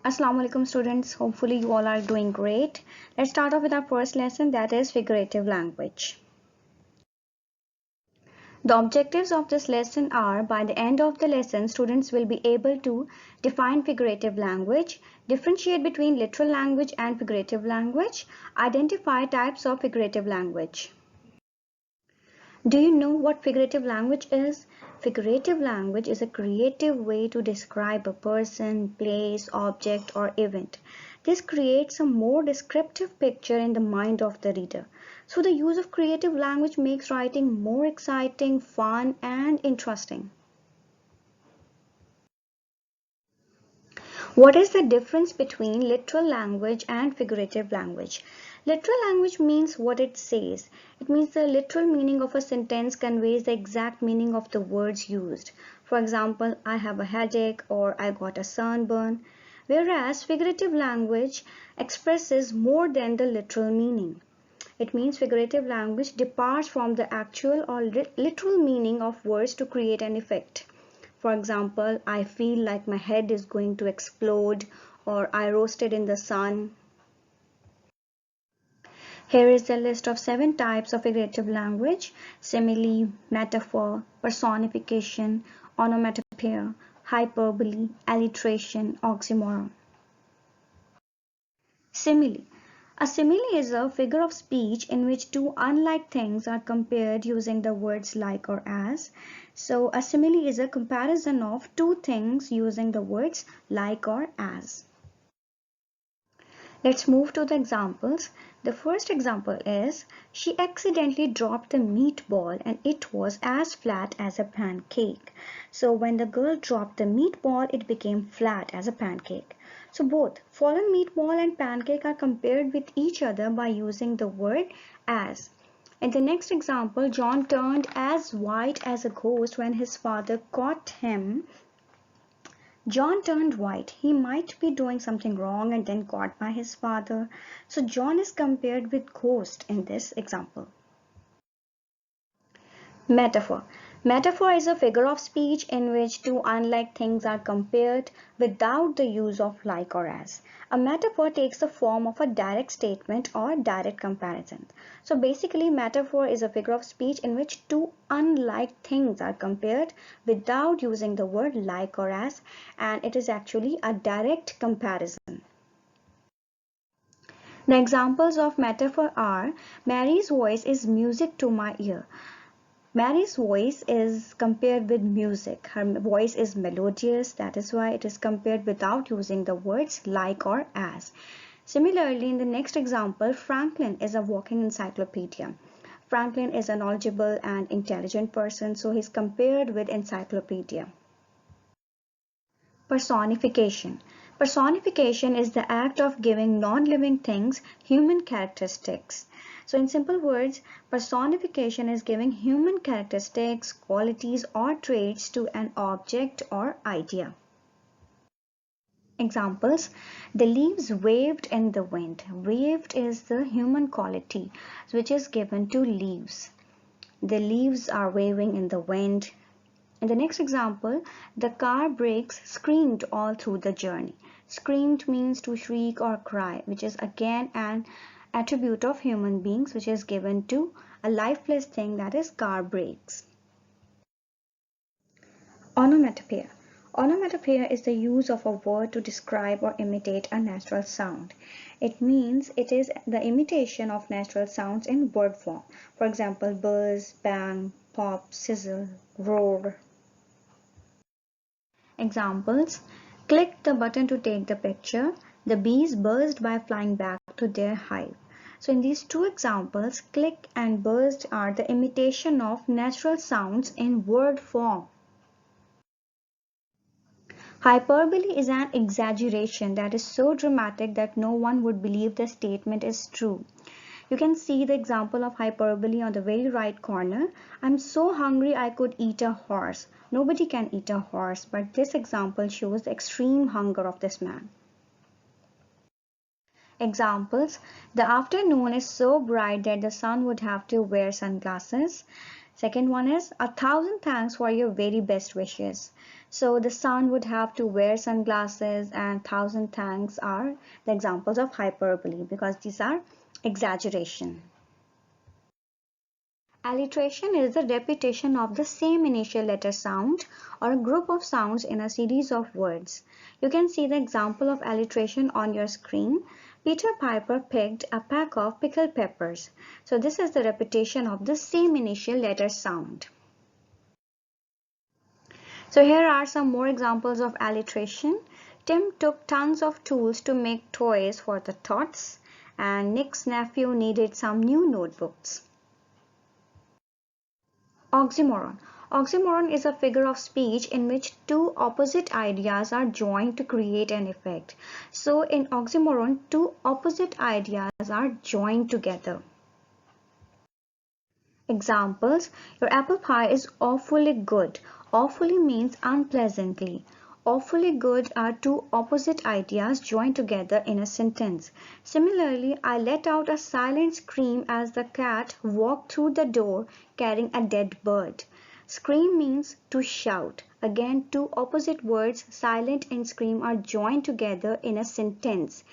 Assalamu alaikum students, hopefully you all are doing great. Let's start off with our first lesson, that is figurative language. The objectives of this lesson are, by the end of the lesson, students will be able to define figurative language, differentiate between literal language and figurative language, identify types of figurative language. Do you know what figurative language is? Figurative language is a creative way to describe a person, place, object, or event. This creates a more descriptive picture in the mind of the reader. So the use of creative language makes writing more exciting, fun, and interesting. What is the difference between literal language and figurative language? Literal language means what it says. It means the literal meaning of a sentence conveys the exact meaning of the words used. For example, I have a headache or I got a sunburn. Whereas figurative language expresses more than the literal meaning. It means figurative language departs from the actual or literal meaning of words to create an effect. For example, I feel like my head is going to explode, or I roasted in the sun. Here is the list of 7 types of figurative language: simile, metaphor, personification, onomatopoeia, hyperbole, alliteration, oxymoron. Simile. A simile is a figure of speech in which two unlike things are compared using the words like or as. So a simile is a comparison of two things using the words like or as. Let's move to the examples. The first example is, she accidentally dropped the meatball and it was as flat as a pancake. So when the girl dropped the meatball, it became flat as a pancake. So both fallen meatball and pancake are compared with each other by using the word as. In the next example, John turned as white as a ghost when his father caught him. John turned white. He might be doing something wrong and then caught by his father. So John is compared with ghost in this example. Metaphor. Metaphor is a figure of speech in which two unlike things are compared without the use of like or as. A metaphor takes the form of a direct statement or direct comparison. So basically, metaphor is a figure of speech in which two unlike things are compared without using the word like or as, and it is actually a direct comparison. The examples of metaphor are, Mary's voice is music to my ear. Mary's voice is compared with music. Her voice is melodious, that is why it is compared without using the words like or as. Similarly, in the next example, Franklin is a walking encyclopedia. Franklin is a knowledgeable and intelligent person, so he is compared with encyclopedia. Personification. Personification is the act of giving non-living things human characteristics. So in simple words, personification is giving human characteristics, qualities, or traits to an object or idea. Examples: the leaves waved in the wind. Waved is the human quality which is given to leaves. The leaves are waving in the wind. In the next example, the car brakes screamed all through the journey. Screamed means to shriek or cry, which is again an attribute of human beings which is given to a lifeless thing, that is car brakes. Onomatopoeia. Onomatopoeia is the use of a word to describe or imitate a natural sound. It means it is the imitation of natural sounds in word form. For example, buzz, bang, pop, sizzle, roar. Examples: click the button to take the picture. The bees buzzed by flying back to their hive. So in these two examples, click and buzzed are the imitation of natural sounds in word form. Hyperbole is an exaggeration that is so dramatic that no one would believe the statement is true. You can see the example of hyperbole on the very right corner. I'm so hungry I could eat a horse. Nobody can eat a horse, but this example shows the extreme hunger of this man. Examples: the afternoon is so bright that the sun would have to wear sunglasses. Second one is 1,000 thanks for your very best wishes. So the sun would have to wear sunglasses, and 1,000 thanks are the examples of hyperbole because these are exaggeration. Alliteration is the repetition of the same initial letter sound or a group of sounds in a series of words. You can see the example of alliteration on your screen. Peter Piper picked a pack of pickled peppers. So this is the repetition of the same initial letter sound. So here are some more examples of alliteration. Tim took tons of tools to make toys for the tots, and Nick's nephew needed some new notebooks. Oxymoron. Oxymoron is a figure of speech in which two opposite ideas are joined to create an effect. So in oxymoron, two opposite ideas are joined together. Examples: your apple pie is awfully good. Awfully means unpleasantly. Awfully good are two opposite ideas joined together in a sentence. Similarly, I let out a silent scream as the cat walked through the door carrying a dead bird. Scream means to shout. Again, two opposite words, silent and scream, are joined together in a sentence.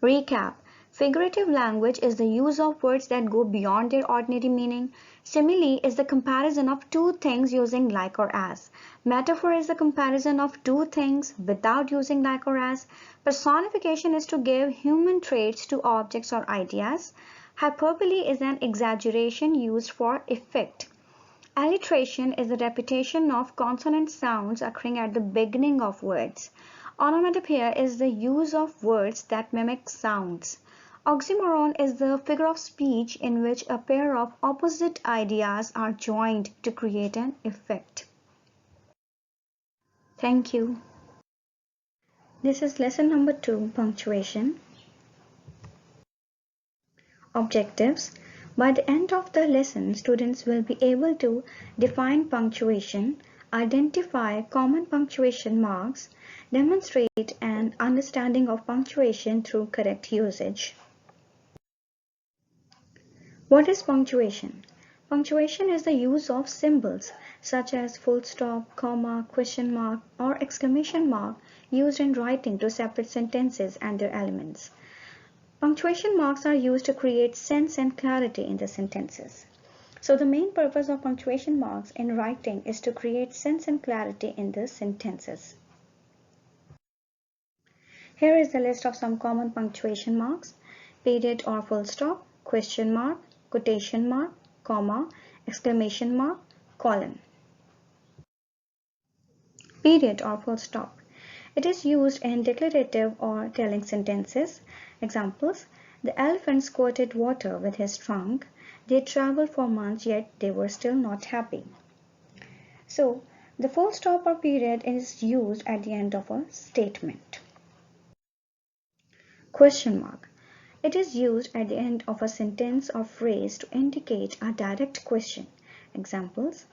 Recap. Figurative language is the use of words that go beyond their ordinary meaning. Simile is the comparison of two things using like or as. Metaphor is the comparison of two things without using like or as. Personification is to give human traits to objects or ideas. Hyperbole is an exaggeration used for effect. Alliteration is the repetition of consonant sounds occurring at the beginning of words. Onomatopoeia is the use of words that mimic sounds. Oxymoron is the figure of speech in which a pair of opposite ideas are joined to create an effect. Thank you. This is lesson number 2, punctuation. Objectives. By the end of the lesson, students will be able to define punctuation, identify common punctuation marks, demonstrate an understanding of punctuation through correct usage. What is punctuation? Punctuation is the use of symbols such as full stop, comma, question mark, or exclamation mark used in writing to separate sentences and their elements. Punctuation marks are used to create sense and clarity in the sentences. So the main purpose of punctuation marks in writing is to create sense and clarity in the sentences. Here is the list of some common punctuation marks: period or full stop, question mark, quotation mark, comma, exclamation mark, colon. Period or full stop. It is used in declarative or telling sentences. Examples: the elephant squirted water with his trunk. They traveled for months, yet they were still not happy. So, the full stop or period is used at the end of a statement. Question mark. It is used at the end of a sentence or phrase to indicate a direct question. Examples: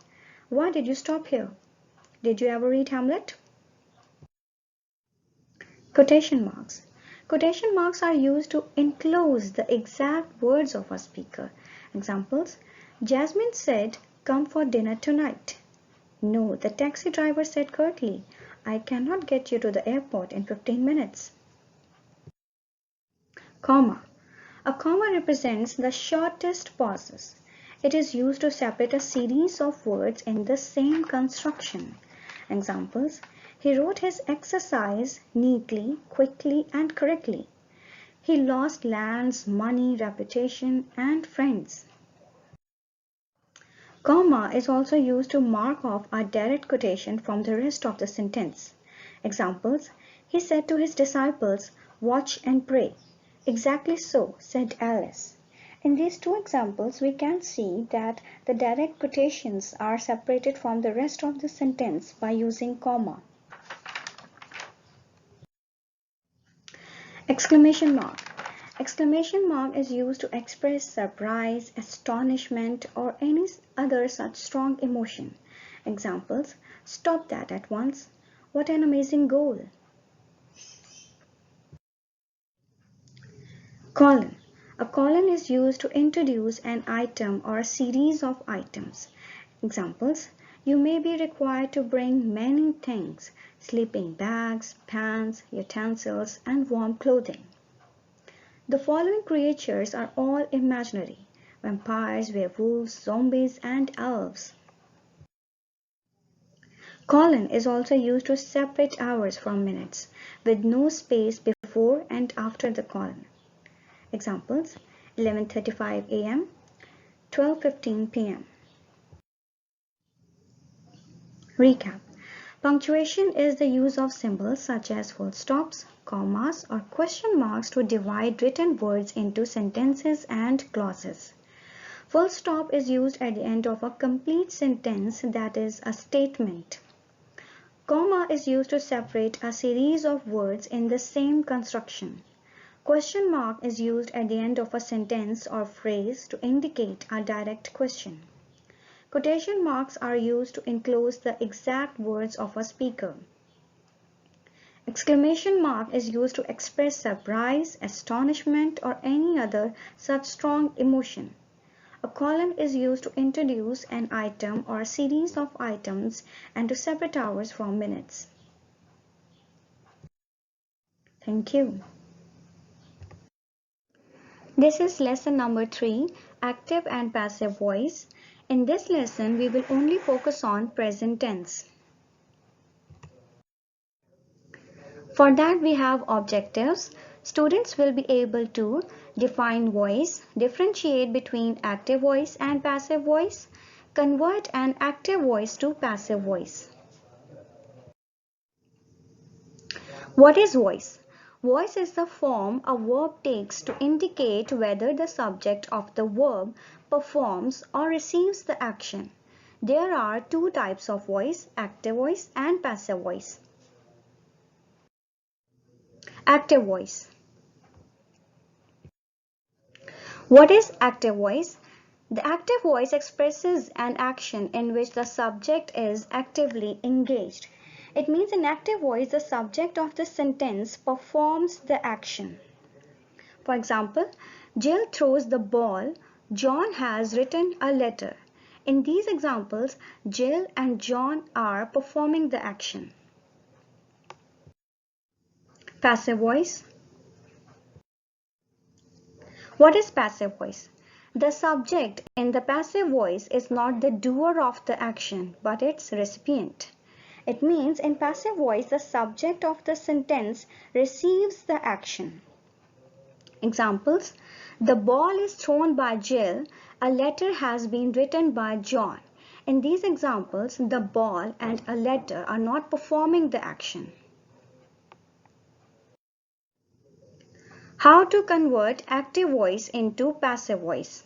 why did you stop here? Did you ever read Hamlet? Quotation marks. Quotation marks are used to enclose the exact words of a speaker. Examples: Jasmine said, "Come for dinner tonight." No, the taxi driver said curtly, "I cannot get you to the airport in 15 minutes. Comma. A comma represents the shortest pauses. It is used to separate a series of words in the same construction. Examples: he wrote his exercise neatly, quickly, and correctly. He lost lands, money, reputation, and friends. Comma is also used to mark off a direct quotation from the rest of the sentence. Examples: he said to his disciples, "Watch and pray." "Exactly so," said Alice. In these two examples, we can see that the direct quotations are separated from the rest of the sentence by using comma. Exclamation mark. Exclamation mark is used to express surprise, astonishment, or any other such strong emotion. Examples: stop that at once. What an amazing goal. Colon. A colon is used to introduce an item or a series of items. Examples: you may be required to bring many things: sleeping bags, pans, utensils, and warm clothing. The following creatures are all imaginary: vampires, werewolves, zombies, and elves. Colon is also used to separate hours from minutes, with no space before and after the colon. Examples: 11:35 a.m., 12:15 p.m. Recap. Punctuation is the use of symbols such as full stops, commas, or question marks to divide written words into sentences and clauses. Full stop is used at the end of a complete sentence, that is, a statement. Comma is used to separate a series of words in the same construction. Question mark is used at the end of a sentence or phrase to indicate a direct question. Quotation marks are used to enclose the exact words of a speaker. Exclamation mark is used to express surprise, astonishment, or any other such strong emotion. A colon is used to introduce an item or a series of items and to separate hours from minutes. Thank you. This is lesson number 3, active and passive voice. In this lesson, we will only focus on present tense. For that, we have objectives. Students will be able to define voice, differentiate between active voice and passive voice, convert an active voice to passive voice. What is voice? Voice is the form a verb takes to indicate whether the subject of the verb performs or receives the action. There are two types of voice, active voice and passive voice. Active voice. What is active voice? The active voice expresses an action in which the subject is actively engaged. It means in active voice, the subject of the sentence performs the action. For example, Jill throws the ball, John has written a letter. In these examples, Jill and John are performing the action. Passive voice. What is passive voice? The subject in the passive voice is not the doer of the action, but its recipient. It means in passive voice, the subject of the sentence receives the action. Examples: the ball is thrown by Jill, a letter has been written by John. In these examples, the ball and a letter are not performing the action. How to convert active voice into passive voice?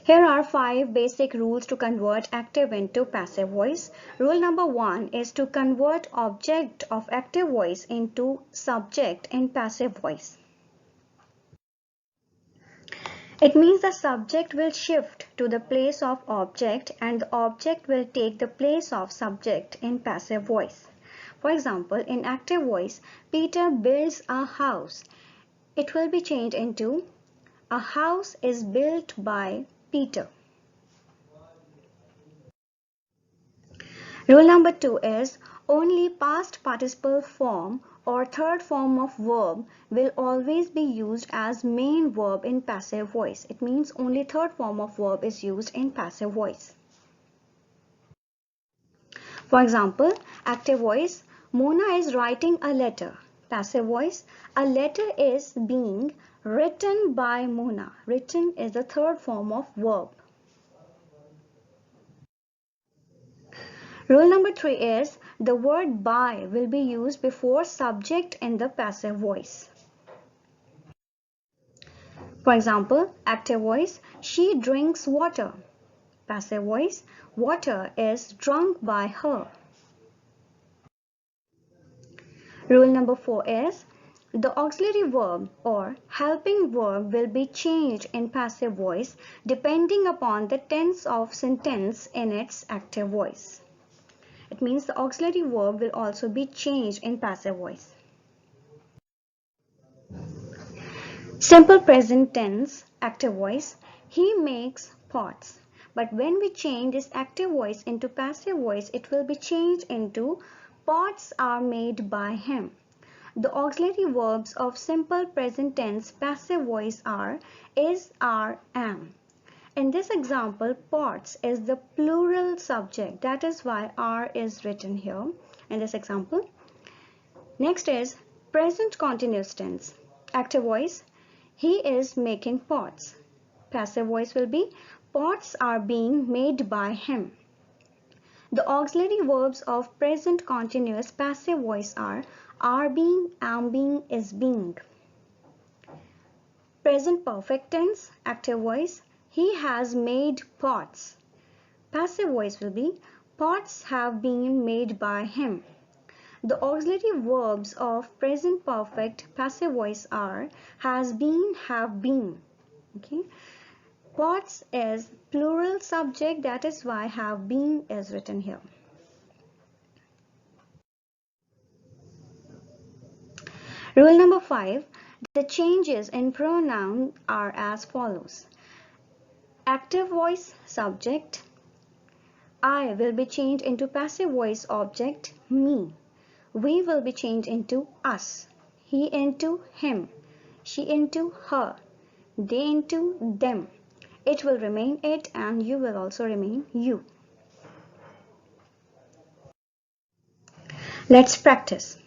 Here are 5 basic rules to convert active into passive voice. Rule number 1 is to convert object of active voice into subject in passive voice. It means the subject will shift to the place of object and the object will take the place of subject in passive voice. For example, in active voice, Peter builds a house. It will be changed into a house is built by Peter. Rule number 2 is only past participle form or third form of verb will always be used as main verb in passive voice. It means only third form of verb is used in passive voice. For example, active voice, Mona is writing a letter. Passive voice, a letter is being written by Mona. Written is the third form of verb. Rule number 3 is the word by will be used before subject in the passive voice. For example, active voice, she drinks water. Passive voice, water is drunk by her. Rule number 4 is the auxiliary verb or helping verb will be changed in passive voice depending upon the tense of sentence in its active voice. It means the auxiliary verb will also be changed in passive voice. Simple present tense, active voice. He makes pots. But when we change this active voice into passive voice, it will be changed into pots are made by him. The auxiliary verbs of simple present tense passive voice are is, are, am. In this example, pots is the plural subject. That is why are is written here in this example. Next is present continuous tense. Active voice. He is making pots. Passive voice will be pots are being made by him. The auxiliary verbs of present continuous passive voice are being, am being, is being. Present perfect tense, active voice. He has made pots. Passive voice will be pots have been made by him. The auxiliary verbs of present perfect passive voice are has been, have been. Okay. Pots is plural subject, that is why have been is written here. Rule number 5. The changes in pronoun are as follows. Active voice subject. I will be changed into passive voice object me. We will be changed into us. He into him. She into her. They into them. It will remain it and you will also remain you. Let's practice.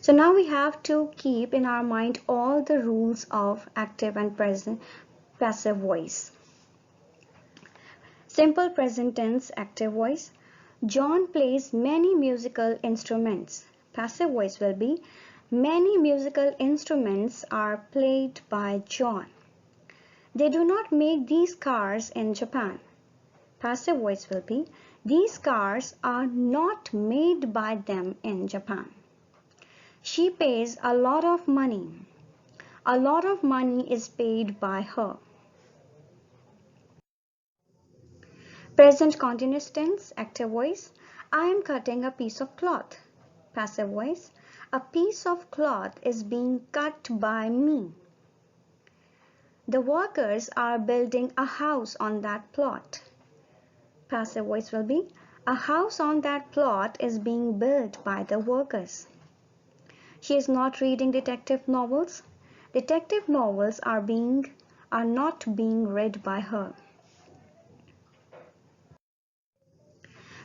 So now we have to keep in our mind all the rules of active and present passive voice. Simple present tense active voice. John plays many musical instruments. Passive voice will be many musical instruments are played by John. They do not make these cars in Japan. Passive voice will be these cars are not made by them in Japan. She pays a lot of money. A lot of money is paid by her. Present continuous tense, active voice. I am cutting a piece of cloth. Passive voice. A piece of cloth is being cut by me. The workers are building a house on that plot. Passive voice will be a house on that plot is being built by the workers. She is not reading detective novels. Detective novels are not being read by her.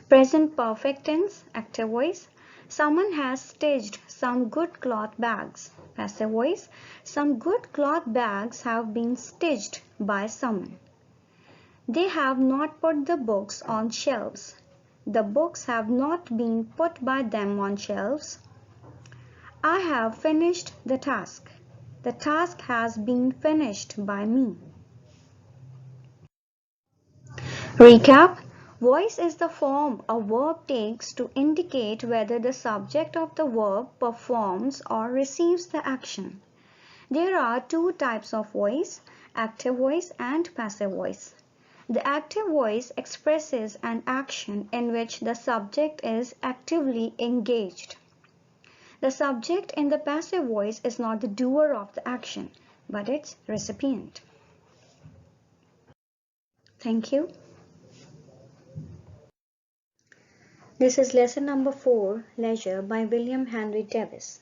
Present perfect tense, active voice. Someone has stitched some good cloth bags. Passive voice. Some good cloth bags have been stitched by someone. They have not put the books on shelves. The books have not been put by them on shelves. I have finished the task. The task has been finished by me. Recap. Voice is the form a verb takes to indicate whether the subject of the verb performs or receives the action. There are two types of voice, active voice and passive voice. The active voice expresses an action in which the subject is actively engaged. The subject in the passive voice is not the doer of the action, but its recipient. Thank you. This is lesson number 4, Leisure by William Henry Davies.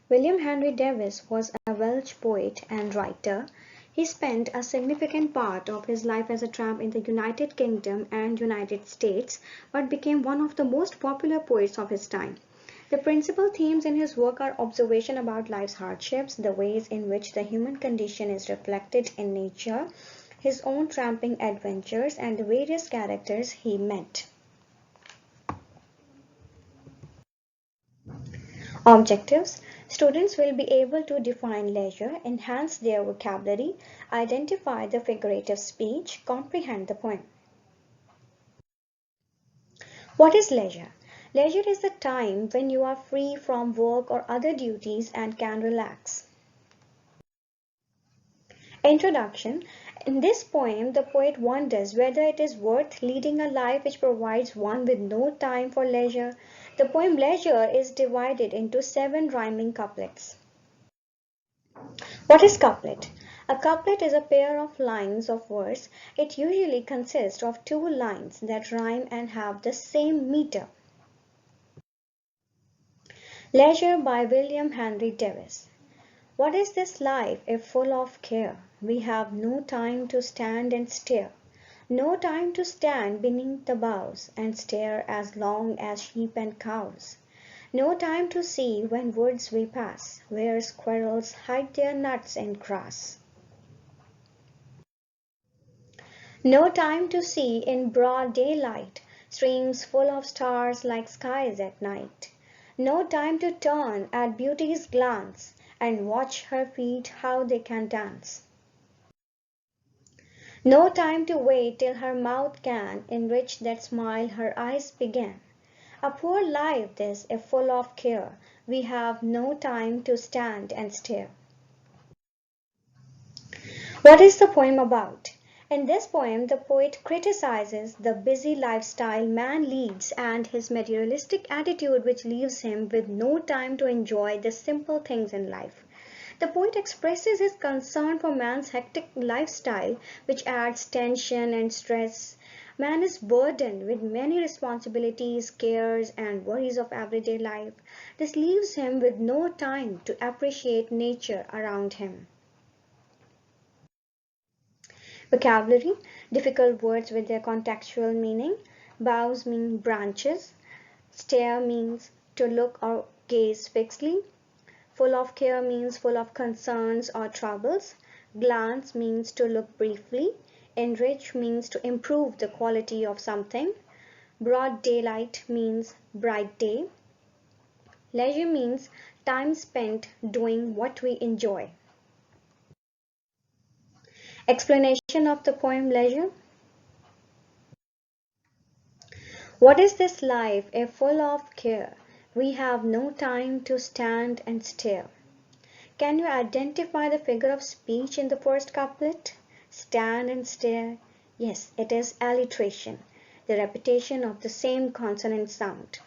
William Henry Davies was a Welsh poet and writer. He spent a significant part of his life as a tramp in the United Kingdom and United States, but became one of the most popular poets of his time. The principal themes in his work are observation about life's hardships, the ways in which the human condition is reflected in nature, his own tramping adventures, and the various characters he met. Objectives. Students will be able to define leisure, enhance their vocabulary, identify the figurative speech, comprehend the poem. What is leisure? Leisure is the time when you are free from work or other duties and can relax. Introduction. In this poem, the poet wonders whether it is worth leading a life which provides one with no time for leisure. The poem Leisure is divided into 7 rhyming couplets. What is couplet? A couplet is a pair of lines of verse. It usually consists of 2 lines that rhyme and have the same meter. Leisure by William Henry Davis. What is this life if full of care? We have no time to stand and stare. No time to stand beneath the boughs and stare as long as sheep and cows. No time to see when woods we pass, where squirrels hide their nuts in grass. No time to see in broad daylight, streams full of stars like skies at night. No time to turn at beauty's glance and watch her feet how they can dance. No time to wait till her mouth can enrich that smile her eyes began. A poor life this, if full of care, we have no time to stand and stare. What is the poem about? In this poem, the poet criticizes the busy lifestyle man leads and his materialistic attitude which leaves him with no time to enjoy the simple things in life. The poet expresses his concern for man's hectic lifestyle which adds tension and stress. Man is burdened with many responsibilities, cares, and worries of everyday life. This leaves him with no time to appreciate nature around him. Vocabulary, difficult words with their contextual meaning. Boughs mean branches. Stare means to look or gaze fixedly. Full of care means full of concerns or troubles. Glance means to look briefly. Enrich means to improve the quality of something. Broad daylight means bright day. Leisure means time spent doing what we enjoy. Explanation of the poem Leisure. What is this life if full of care? We have no time to stand and stare. Can you identify the figure of speech in the first couplet? Stand and stare. Yes, it is alliteration, the repetition of the same consonant sound.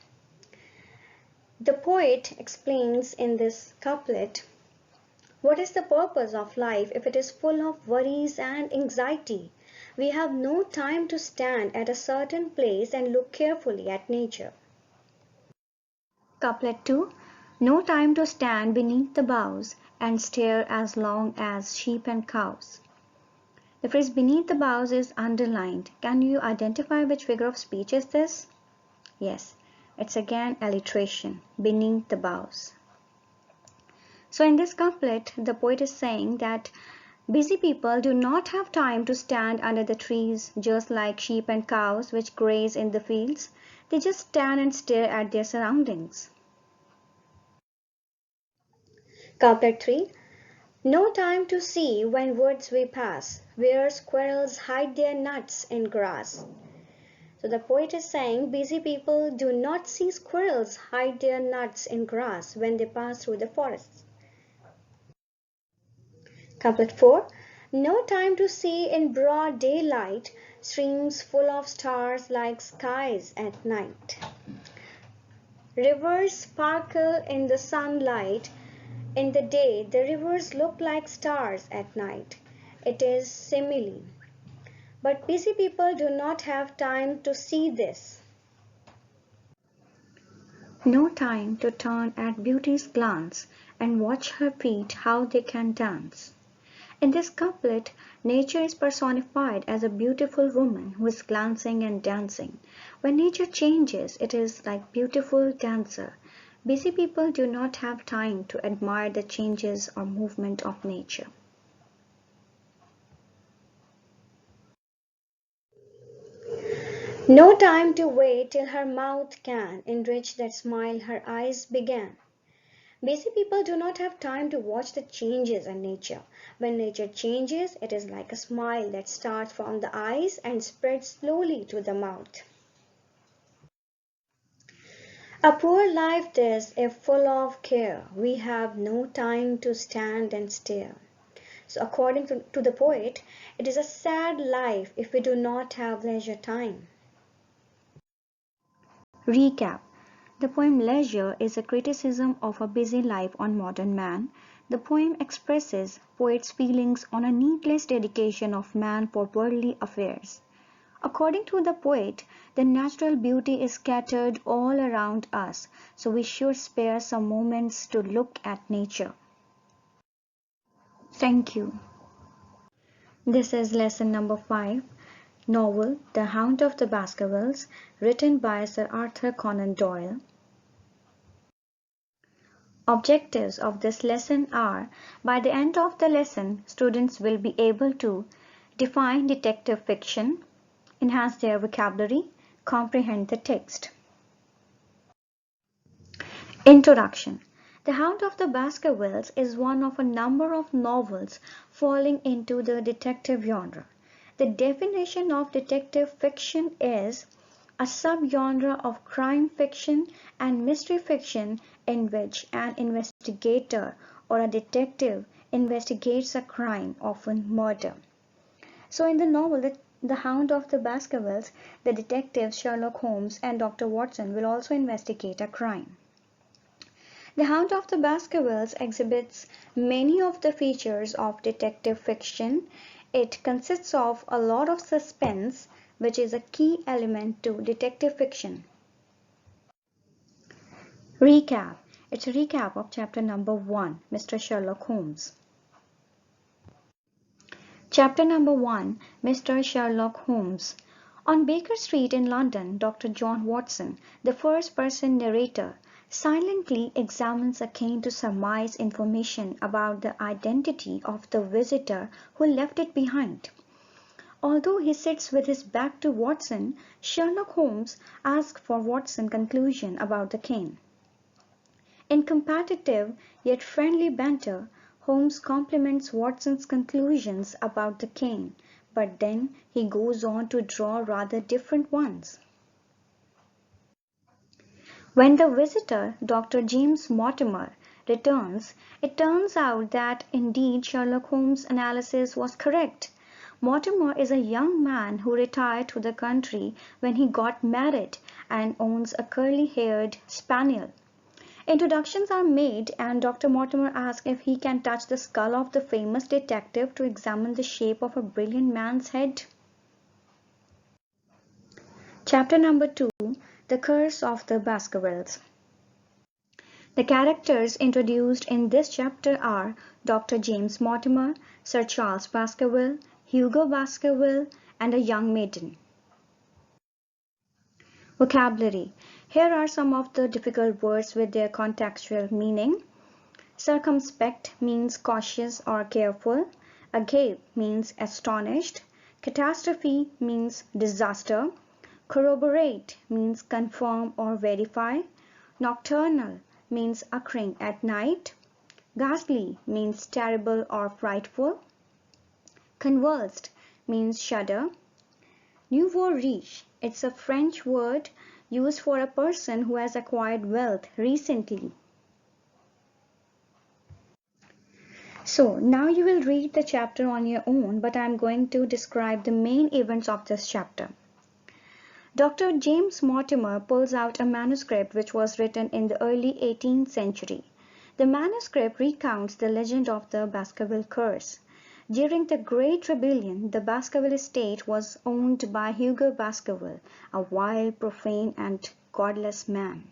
The poet explains in this couplet, what is the purpose of life if it is full of worries and anxiety? We have no time to stand at a certain place and look carefully at nature. Couplet 2. No time to stand beneath the boughs and stare as long as sheep and cows. The phrase beneath the boughs is underlined. Can you identify which figure of speech is this? Yes, it's again alliteration, beneath the boughs. So in this couplet, the poet is saying that busy people do not have time to stand under the trees just like sheep and cows which graze in the fields. They just stand and stare at their surroundings. Couplet 3. No time to see when woods we pass, where squirrels hide their nuts in grass. So the poet is saying busy people do not see squirrels hide their nuts in grass when they pass through the forests. Couplet 4. No time to see in broad daylight, streams full of stars like skies at night. Rivers sparkle in the sunlight. In the day, the rivers look like stars at night. It is simile. But busy people do not have time to see this. No time to turn at beauty's glance and watch her feet how they can dance. In this couplet, nature is personified as a beautiful woman who is glancing and dancing. When nature changes, it is like beautiful dancer. Busy people do not have time to admire the changes or movement of nature. No time to wait till her mouth can enrich that smile her eyes began. Busy people do not have time to watch the changes in nature. When nature changes, it is like a smile that starts from the eyes and spreads slowly to the mouth. A poor life this, if full of care, we have no time to stand and stare. So according to the poet, it is a sad life if we do not have leisure time. Recap. The poem Leisure is a criticism of a busy life on modern man. The poem expresses poet's feelings on a needless dedication of man for worldly affairs. According to the poet, the natural beauty is scattered all around us, so we should spare some moments to look at nature. Thank you. This is lesson number 5, novel The Hound of the Baskervilles, written by Sir Arthur Conan Doyle. Objectives of this lesson are, by the end of the lesson, students will be able to define detective fiction, enhance their vocabulary, comprehend the text. Introduction. The Hound of the Baskervilles is one of a number of novels falling into the detective genre. The definition of detective fiction is a subgenre of crime fiction and mystery fiction in which an investigator or a detective investigates a crime, often murder. So in the novel The Hound of the Baskervilles, the detectives Sherlock Holmes and Dr. Watson will also investigate a crime. The Hound of the Baskervilles exhibits many of the features of detective fiction. It consists of a lot of suspense, which is a key element to detective fiction. Recap. It's a recap of chapter number 1, Mr. Sherlock Holmes. Chapter number 1, Mr. Sherlock Holmes. On Baker Street in London, Dr. John Watson, the first-person narrator, silently examines a cane to surmise information about the identity of the visitor who left it behind. Although he sits with his back to Watson, Sherlock Holmes asks for Watson's conclusion about the cane. In competitive yet friendly banter, Holmes compliments Watson's conclusions about the cane, but then he goes on to draw rather different ones. When the visitor, Dr. James Mortimer, returns, it turns out that indeed Sherlock Holmes' analysis was correct. Mortimer is a young man who retired to the country when he got married and owns a curly-haired spaniel. Introductions are made and Dr. Mortimer asks if he can touch the skull of the famous detective to examine the shape of a brilliant man's head. Chapter number 2, The Curse of the Baskervilles. The characters introduced in this chapter are Dr. James Mortimer, Sir Charles Baskerville, Hugo Baskerville, and a young maiden. Vocabulary. Here are some of the difficult words with their contextual meaning. Circumspect means cautious or careful. Agape means astonished. Catastrophe means disaster. Corroborate means confirm or verify. Nocturnal means occurring at night. Ghastly means terrible or frightful. Convulsed means shudder. Nouveau riche, it's a French word used for a person who has acquired wealth recently. So now you will read the chapter on your own, but I am going to describe the main events of this chapter. Dr. James Mortimer pulls out a manuscript which was written in the early 18th century. The manuscript recounts the legend of the Baskerville curse. During the Great Rebellion, the Baskerville estate was owned by Hugo Baskerville, a wild, profane, and godless man.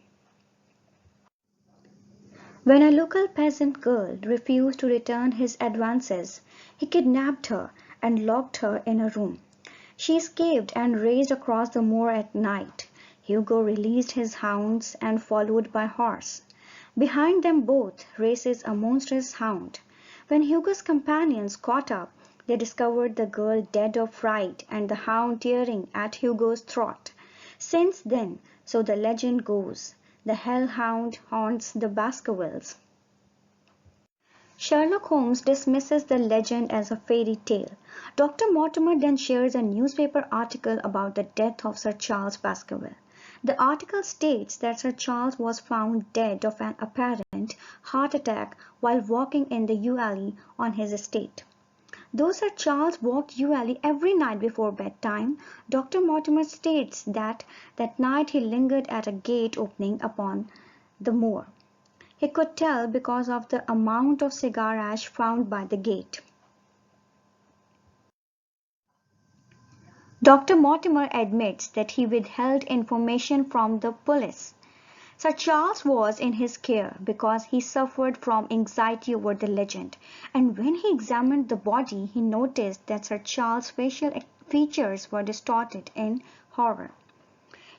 When a local peasant girl refused to return his advances, he kidnapped her and locked her in a room. She escaped and raced across the moor at night. Hugo released his hounds and followed by horse. Behind them both races a monstrous hound. When Hugo's companions caught up, they discovered the girl dead of fright and the hound tearing at Hugo's throat. Since then, so the legend goes, the hellhound haunts the Baskervilles. Sherlock Holmes dismisses the legend as a fairy tale. Dr. Mortimer then shares a newspaper article about the death of Sir Charles Baskerville. The article states that Sir Charles was found dead of an apparent heart attack while walking in the yew alley on his estate. Though Sir Charles walked usually every night before bedtime, Dr. Mortimer states that that night he lingered at a gate opening upon the moor. He could tell because of the amount of cigar ash found by the gate. Dr. Mortimer admits that he withheld information from the police. Sir Charles was in his care because he suffered from anxiety over the legend, and when he examined the body he noticed that Sir Charles' facial features were distorted in horror.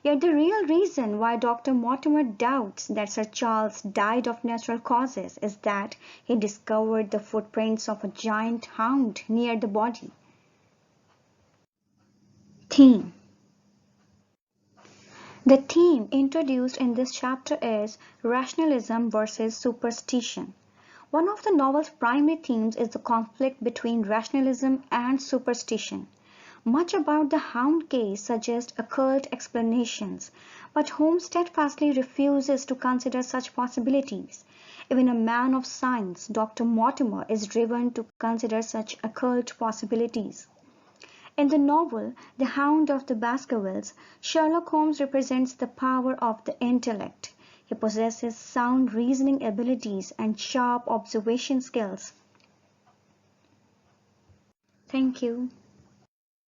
Yet the real reason why Dr. Mortimer doubts that Sir Charles died of natural causes is that he discovered the footprints of a giant hound near the body. Theme. The theme introduced in this chapter is rationalism versus superstition. One of the novel's primary themes is the conflict between rationalism and superstition. Much about the hound case suggests occult explanations, but Holmes steadfastly refuses to consider such possibilities. Even a man of science, Dr. Mortimer, is driven to consider such occult possibilities. In the novel The Hound of the Baskervilles, Sherlock Holmes represents the power of the intellect. He possesses sound reasoning abilities and sharp observation skills. Thank you.